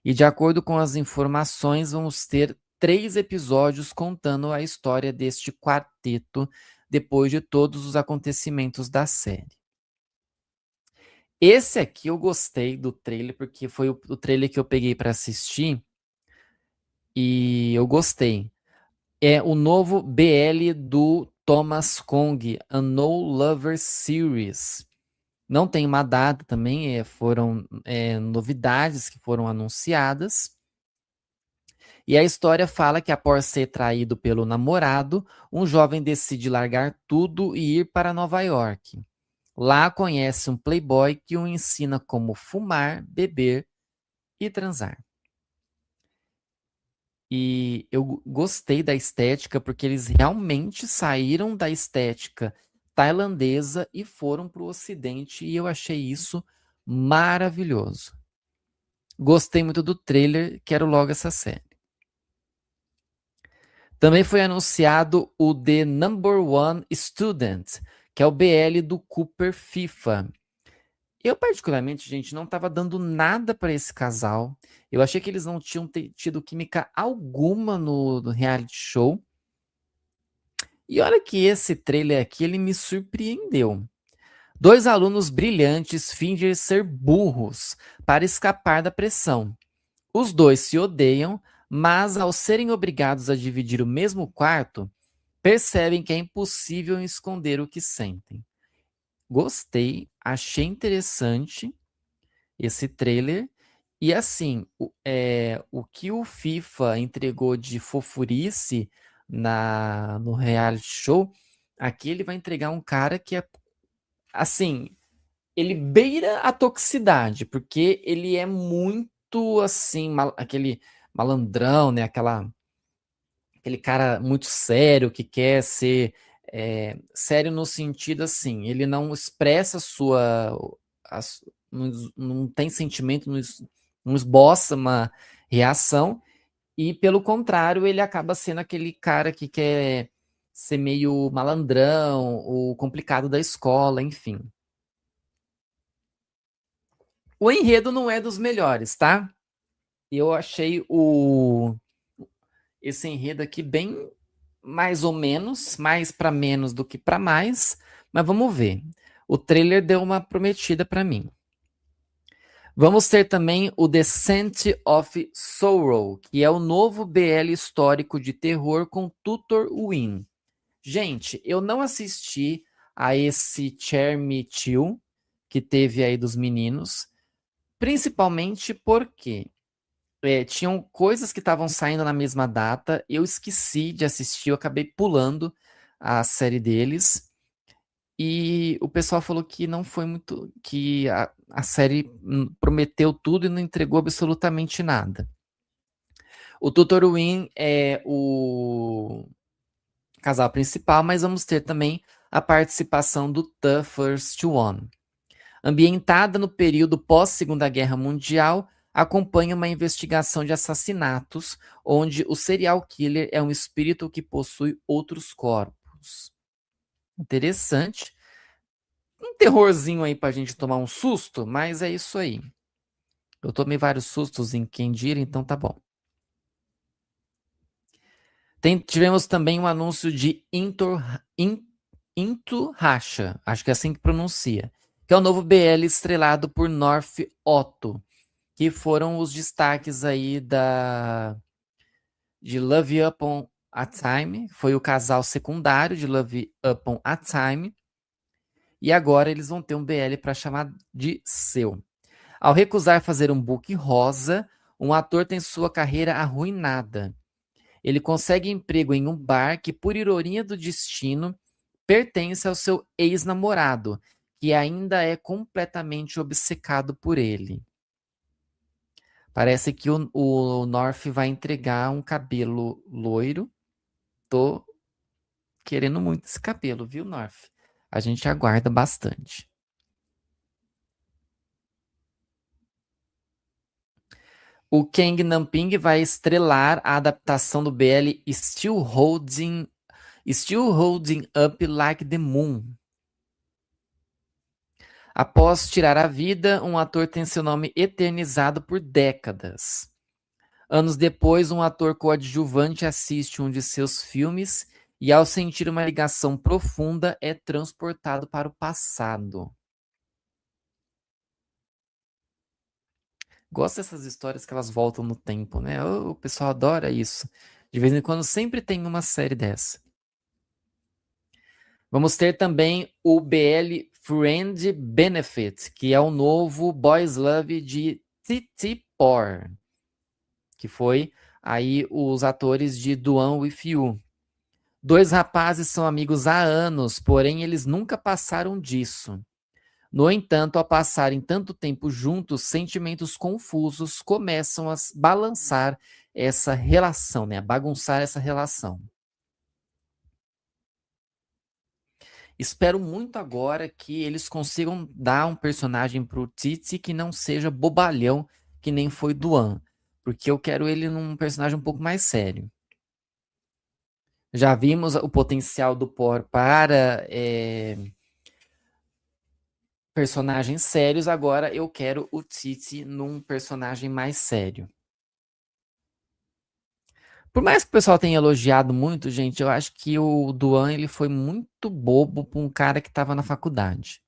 E de acordo com as informações, vamos ter 3 episódios contando a história deste quarteto depois de todos os acontecimentos da série. Esse aqui eu gostei do trailer, porque foi o trailer que eu peguei para assistir e eu gostei. É o novo BL do Thomas Kong, A No Lover Series. Não tem uma data também, foram novidades que foram anunciadas. E a história fala que após ser traído pelo namorado, um jovem decide largar tudo e ir para Nova York. Lá conhece um playboy que o ensina como fumar, beber e transar. E eu gostei da estética porque eles realmente saíram da estética tailandesa e foram para o Ocidente, e eu achei isso maravilhoso. Gostei muito do trailer, quero logo essa série. Também foi anunciado o The Number One Student, que é o BL do Cooper FIFA. Eu, particularmente, gente, não estava dando nada para esse casal. Eu achei que eles não tinham tido química alguma no reality show. E olha que esse trailer aqui, ele me surpreendeu. 2 alunos brilhantes fingem ser burros para escapar da pressão. Os dois se odeiam, mas ao serem obrigados a dividir o mesmo quarto, percebem que é impossível esconder o que sentem. gostei, achei interessante esse trailer. E assim, o que o FIFA entregou de fofurice no reality show, aqui ele vai entregar um cara que é, assim, ele beira a toxicidade, porque ele é muito, assim, aquele malandrão, né? Aquele cara muito sério que quer ser sério no sentido assim, ele não expressa não tem sentimento, não esboça uma reação, e pelo contrário, ele acaba sendo aquele cara que quer ser meio malandrão, o complicado da escola, enfim. O enredo não é dos melhores, tá? Eu achei esse enredo aqui bem mais ou menos, mais para menos do que para mais, mas vamos ver. O trailer deu uma prometida para mim. Vamos ter também o Descent of Sorrow, que é o novo BL histórico de terror com Tutor Win. Gente, eu não assisti a esse Cherry Chill que teve aí dos meninos, principalmente porque tinham coisas que estavam saindo na mesma data, eu esqueci de assistir, eu acabei pulando a série deles, e o pessoal falou que não foi muito, que a série prometeu tudo e não entregou absolutamente nada. O Tutor Win é o casal principal, mas vamos ter também a participação do The First One. Ambientada no período pós-Segunda Guerra Mundial, acompanha uma investigação de assassinatos, onde o serial killer é um espírito que possui outros corpos. Interessante. Um terrorzinho aí pra gente tomar um susto, mas é isso aí. Eu tomei vários sustos em Kendira, então tá bom. Tivemos também um anúncio de Into Racha, acho que é assim que pronuncia, que é o novo BL estrelado por North Otto, que foram os destaques aí de Love Upon a Time, foi o casal secundário de Love Upon a Time, e agora eles vão ter um BL para chamar de seu. Ao recusar fazer um book rosa, um ator tem sua carreira arruinada. Ele consegue emprego em um bar que, por ironia do destino, pertence ao seu ex-namorado, que ainda é completamente obcecado por ele. Parece que o North vai entregar um cabelo loiro. Tô querendo muito esse cabelo, viu, North? A gente aguarda bastante. O Kang Namping vai estrelar a adaptação do BL Still Holding Up Like the Moon. Após tirar a vida, um ator tem seu nome eternizado por décadas. Anos depois, um ator coadjuvante assiste um de seus filmes e, ao sentir uma ligação profunda, é transportado para o passado. Gosto dessas histórias que elas voltam no tempo, né? O pessoal adora isso. De vez em quando sempre tem uma série dessa. Vamos ter também o BL Friend Benefit, que é o novo Boys Love de Titi Por, que foi aí os atores de The One With You. Dois rapazes são amigos há anos, porém eles nunca passaram disso. No entanto, ao passarem tanto tempo juntos, sentimentos confusos começam a balançar essa relação, né? A bagunçar essa relação. Espero muito agora que eles consigam dar um personagem pro Titi que não seja bobalhão, que nem foi Duan, porque eu quero ele num personagem um pouco mais sério. Já vimos o potencial do Por para personagens sérios, agora eu quero o Titi num personagem mais sério. Por mais que o pessoal tenha elogiado muito, gente, eu acho que o Duan ele foi muito bobo para um cara que estava na faculdade.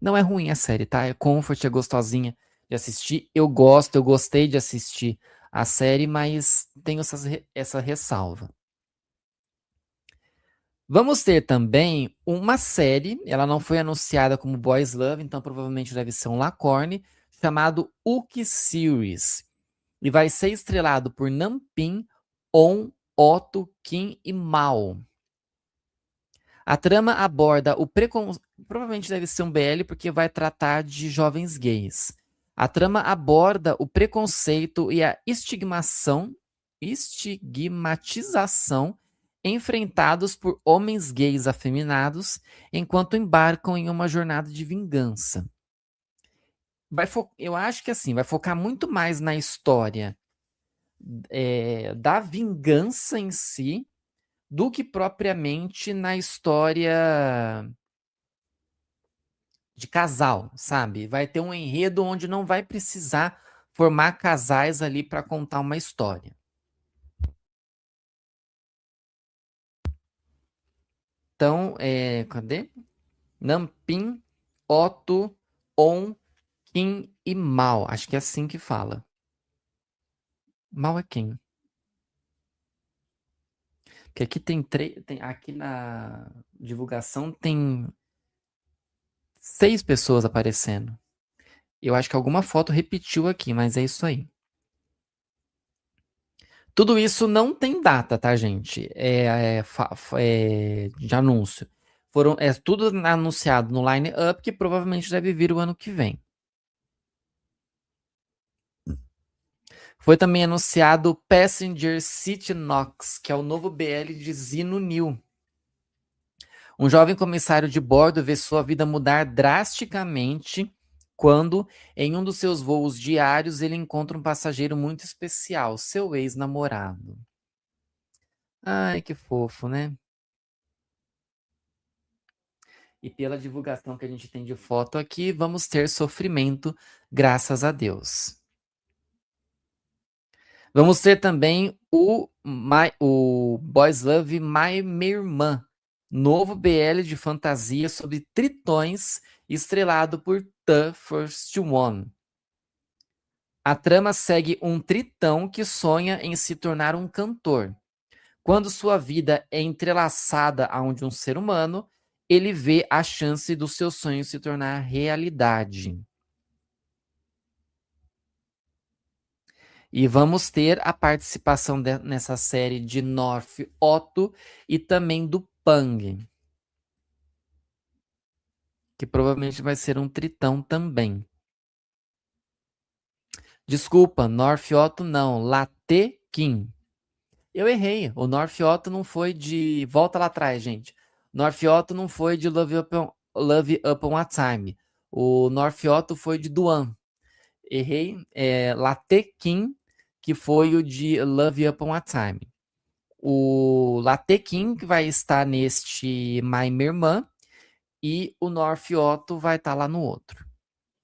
Não é ruim a série, tá? É comfort, é gostosinha de assistir. Eu gosto, eu gostei de assistir a série, mas tenho essa ressalva. Vamos ter também uma série, ela não foi anunciada como Boys Love, então provavelmente deve ser um Lacorne, chamado Uki Series. E vai ser estrelado por Nampin, On, Otto, Kim e Mao. A trama aborda o preconceito. Provavelmente deve ser um BL porque vai tratar de jovens gays. A trama aborda o preconceito e a estigmatização enfrentados por homens gays afeminados enquanto embarcam em uma jornada de vingança. Eu acho que assim, vai focar muito mais na história da vingança em si do que propriamente na história de casal, sabe? Vai ter um enredo onde não vai precisar formar casais ali para contar uma história. Então, cadê? Nampin, Otto, On, Kim e Mal. Acho que é assim que fala. Mal é quem? Porque aqui aqui na divulgação tem 6 pessoas aparecendo. Eu acho que alguma foto repetiu aqui, mas é isso aí. Tudo isso não tem data, tá, gente? De anúncio. É tudo anunciado no line-up que provavelmente deve vir o ano que vem. Foi também anunciado Passenger City Knox, que é o novo BL de Zino New. Um jovem comissário de bordo vê sua vida mudar drasticamente quando, em um dos seus voos diários, ele encontra um passageiro muito especial, seu ex-namorado. Ai, que fofo, né? E pela divulgação que a gente tem de foto aqui, vamos ter sofrimento, graças a Deus. Vamos ter também o Boys Love My Minha Irmã, novo BL de fantasia sobre tritões, estrelado por The First One. A trama segue um tritão que sonha em se tornar um cantor. Quando sua vida é entrelaçada a de um ser humano, ele vê a chance do seu sonho se tornar realidade. E vamos ter a participação nessa série de North Otto e também do Pang, que provavelmente vai ser um tritão também. Desculpa, North Otto não, Latte Kim. Eu errei, o North Otto não foi de... Volta lá atrás, gente. North Otto não foi de Love Upon a Time. O North Otto foi de Duan. Errei, Latte Kim, que foi o de Love Upon a Time. O Latte King vai estar neste My Irmã e o North Otto vai estar lá no outro.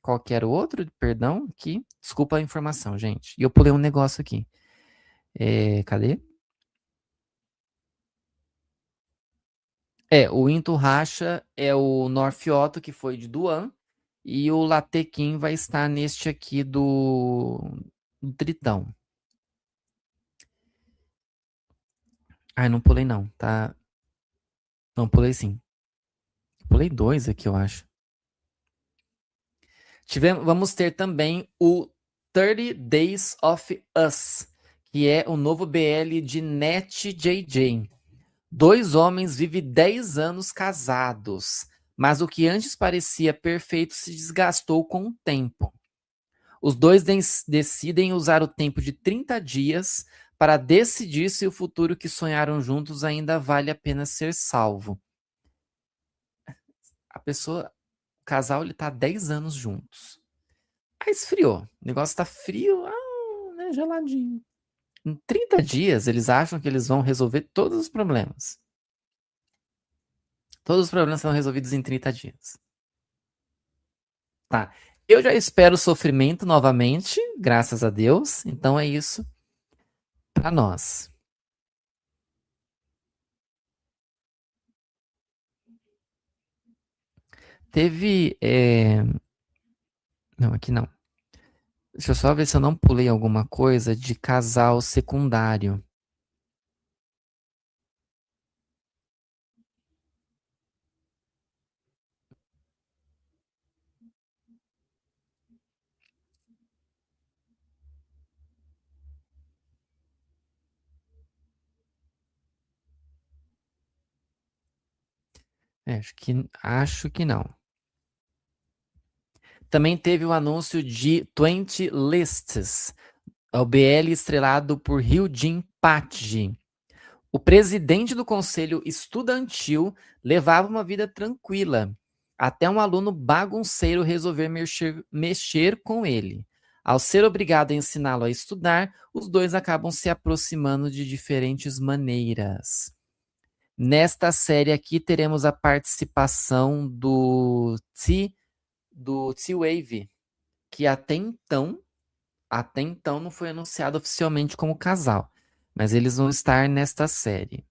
Qual que era o outro? Perdão, aqui. Desculpa a informação, gente. E eu pulei um negócio aqui. Cadê? O Into Racha é o North Otto, que foi de Duan, e o Latte King vai estar neste aqui do Tritão. Ai, não pulei não, tá? Não, pulei sim. Pulei 2 aqui, eu acho. Vamos ter também o 30 Days of Us, que é o novo BL de Net JJ. 2 homens vivem 10 anos casados, mas o que antes parecia perfeito se desgastou com o tempo. Os dois decidem usar o tempo de 30 dias para decidir se o futuro que sonharam juntos ainda vale a pena ser salvo. O casal, ele tá 10 anos juntos. Aí esfriou. O negócio tá frio, né, geladinho. Em 30 dias, eles acham que eles vão resolver todos os problemas. Todos os problemas são resolvidos em 30 dias. Tá. Eu já espero sofrimento novamente, graças a Deus. Então é isso para nós. Teve. Não, aqui não. Deixa eu só ver se eu não pulei alguma coisa de casal secundário. Acho que não. Também teve o anúncio de 20 Lists, o BL estrelado por Hyunjin Park. O presidente do conselho estudantil levava uma vida tranquila, até um aluno bagunceiro resolver mexer com ele. Ao ser obrigado a ensiná-lo a estudar, os dois acabam se aproximando de diferentes maneiras. Nesta série aqui teremos a participação do T-Wave, que até então não foi anunciado oficialmente como casal, mas eles vão estar nesta série.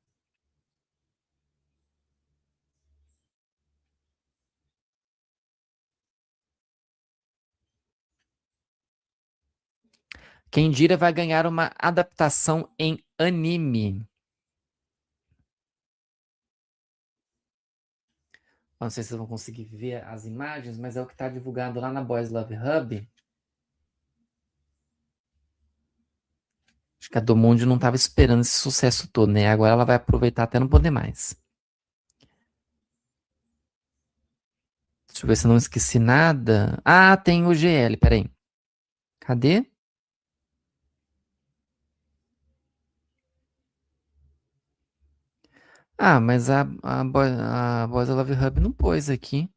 Kendira vai ganhar uma adaptação em anime. Não sei se vocês vão conseguir ver as imagens, mas é o que está divulgado lá na Boys Love Hub. Acho que a Domundi não estava esperando esse sucesso todo, né? Agora ela vai aproveitar até não poder mais. Deixa eu ver se eu não esqueci nada. Ah, tem o GL, peraí. Cadê? Ah, mas a Boys Love Hub não pôs aqui.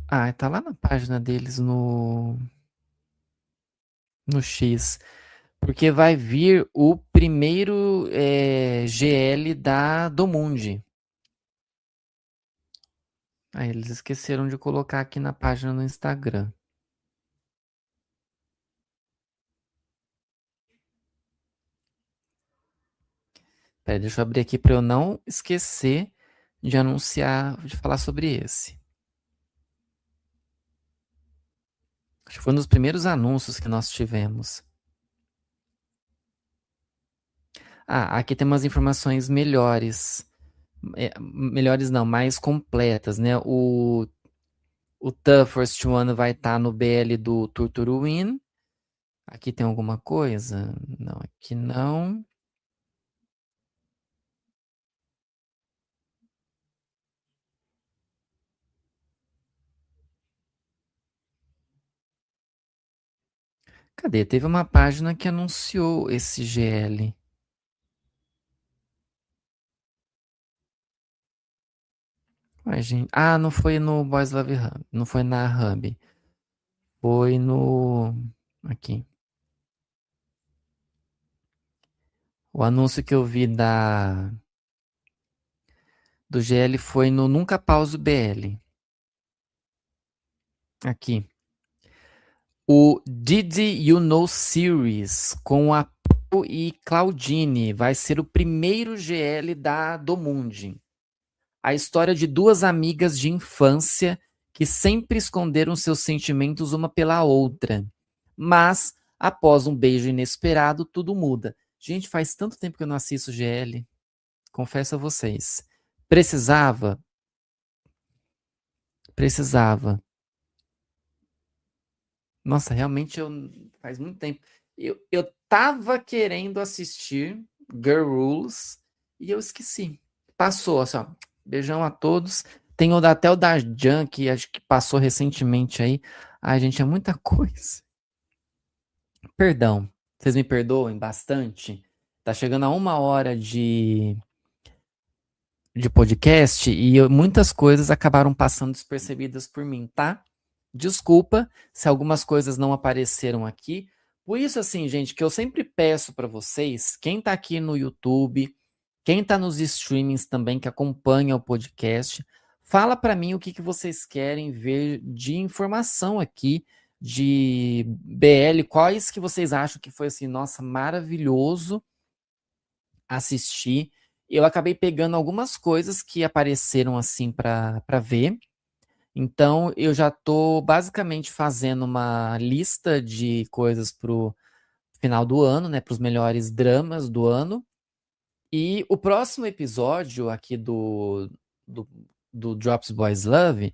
Ah, tá lá na página deles no X. Porque vai vir o primeiro GL da Domundi. Aí eles esqueceram de colocar aqui na página no Instagram. Peraí, deixa eu abrir aqui para eu não esquecer de anunciar, de falar sobre esse. Acho que foi um dos primeiros anúncios que nós tivemos. Ah, aqui tem umas informações melhores. Melhores não, mais completas, né? O The First One vai estar no BL do Turturuin. Aqui tem alguma coisa? Não, aqui não. Cadê? Teve uma página que anunciou esse GL. Ai, gente. Ah, não foi no Boys Love Hub. Não foi na Hub. Foi no. Aqui. O anúncio que eu vi do GL foi no Nunca Pauso BL. Aqui. O Did You Know Series com a Pau e Claudine vai ser o primeiro GL da Domundi. A história de duas amigas de infância que sempre esconderam seus sentimentos uma pela outra. Mas, após um beijo inesperado, tudo muda. Gente, faz tanto tempo que eu não assisto GL. Confesso a vocês. Precisava? Precisava. Nossa, realmente faz muito tempo. Eu tava querendo assistir Girl Rules e eu esqueci. Passou, assim, ó. Beijão a todos. Tem até o da Jan, que acho que passou recentemente aí. Ai, gente, é muita coisa. Perdão. Vocês me perdoem bastante? Tá chegando a 1 hora de podcast e muitas coisas acabaram passando despercebidas por mim, tá? Desculpa se algumas coisas não apareceram aqui. Por isso, assim, gente, que eu sempre peço para vocês, quem tá aqui no YouTube, quem tá nos streamings também, que acompanha o podcast, fala para mim o que, que vocês querem ver de informação aqui, de BL, quais que vocês acham que foi, assim, nossa, maravilhoso assistir. Eu acabei pegando algumas coisas que apareceram, assim, para ver. Então, eu já estou basicamente fazendo uma lista de coisas para o final do ano, né? Para os melhores dramas do ano. E o próximo episódio aqui do do Drops Boys Love,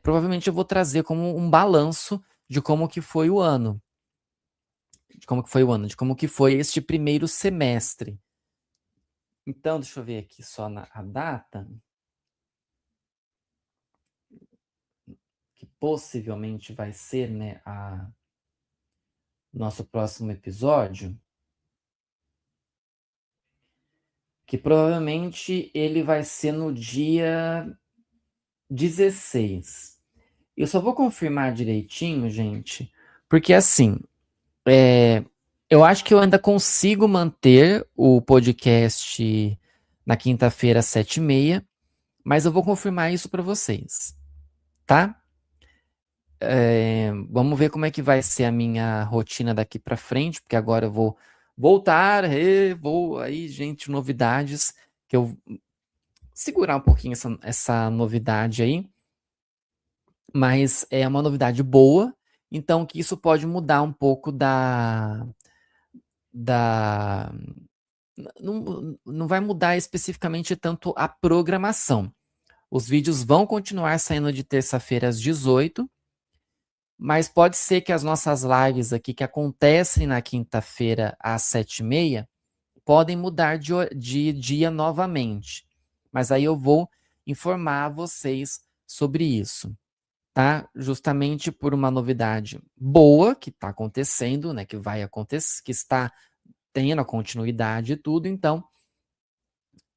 provavelmente eu vou trazer como um balanço de como que foi o ano. De como que foi este primeiro semestre. Então, deixa eu ver aqui só a data. Que possivelmente vai ser, né, nosso próximo episódio. Que provavelmente ele vai ser no dia 16. Eu só vou confirmar direitinho, gente, porque assim, eu acho que eu ainda consigo manter o podcast na quinta-feira, às 7h30, mas eu vou confirmar isso para vocês, tá? Vamos ver como é que vai ser a minha rotina daqui para frente, porque agora eu vou voltar, vou aí, gente, novidades, que eu segurar um pouquinho essa novidade aí, mas é uma novidade boa, então que isso pode mudar um pouco não vai mudar especificamente tanto a programação. Os vídeos vão continuar saindo de terça-feira às 18h, mas pode ser que as nossas lives aqui, que acontecem na quinta-feira às 7h30, podem mudar de dia novamente. Mas aí eu vou informar vocês sobre isso, tá? Justamente por uma novidade boa que está acontecendo, né? Que vai acontecer, que está tendo a continuidade e tudo, então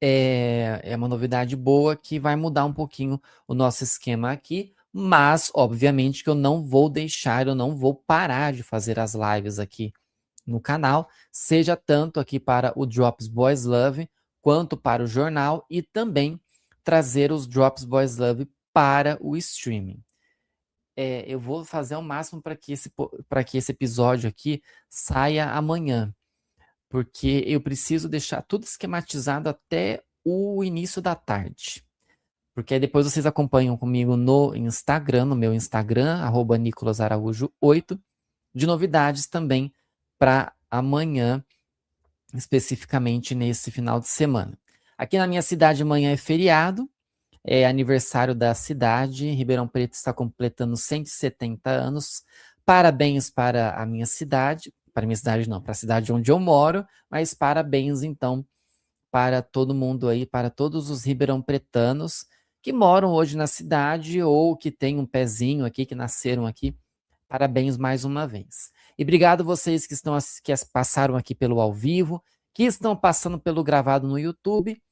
é uma novidade boa que vai mudar um pouquinho o nosso esquema aqui, mas obviamente que eu não vou parar de fazer as lives aqui no canal, seja tanto aqui para o Drops Boys Love, quanto para o jornal e também trazer os Drops Boys Love para o streaming. Eu vou fazer o máximo para que esse episódio aqui saia amanhã, porque eu preciso deixar tudo esquematizado até o início da tarde. Porque aí depois vocês acompanham comigo no Instagram, no meu Instagram, @nicolasaraújo8, de novidades também para amanhã, especificamente nesse final de semana. Aqui na minha cidade amanhã é feriado, é aniversário da cidade, Ribeirão Preto está completando 170 anos. Parabéns para a minha cidade, para a minha cidade não, para a cidade onde eu moro, mas parabéns então para todo mundo aí, para todos os ribeirão pretanos que moram hoje na cidade ou que têm um pezinho aqui, que nasceram aqui. Parabéns mais uma vez. E obrigado vocês que passaram aqui pelo ao vivo, que estão passando pelo gravado no YouTube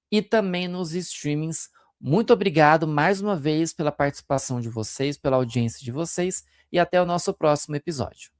e também nos streamings. Muito obrigado mais uma vez pela participação de vocês, pela audiência de vocês e até o nosso próximo episódio.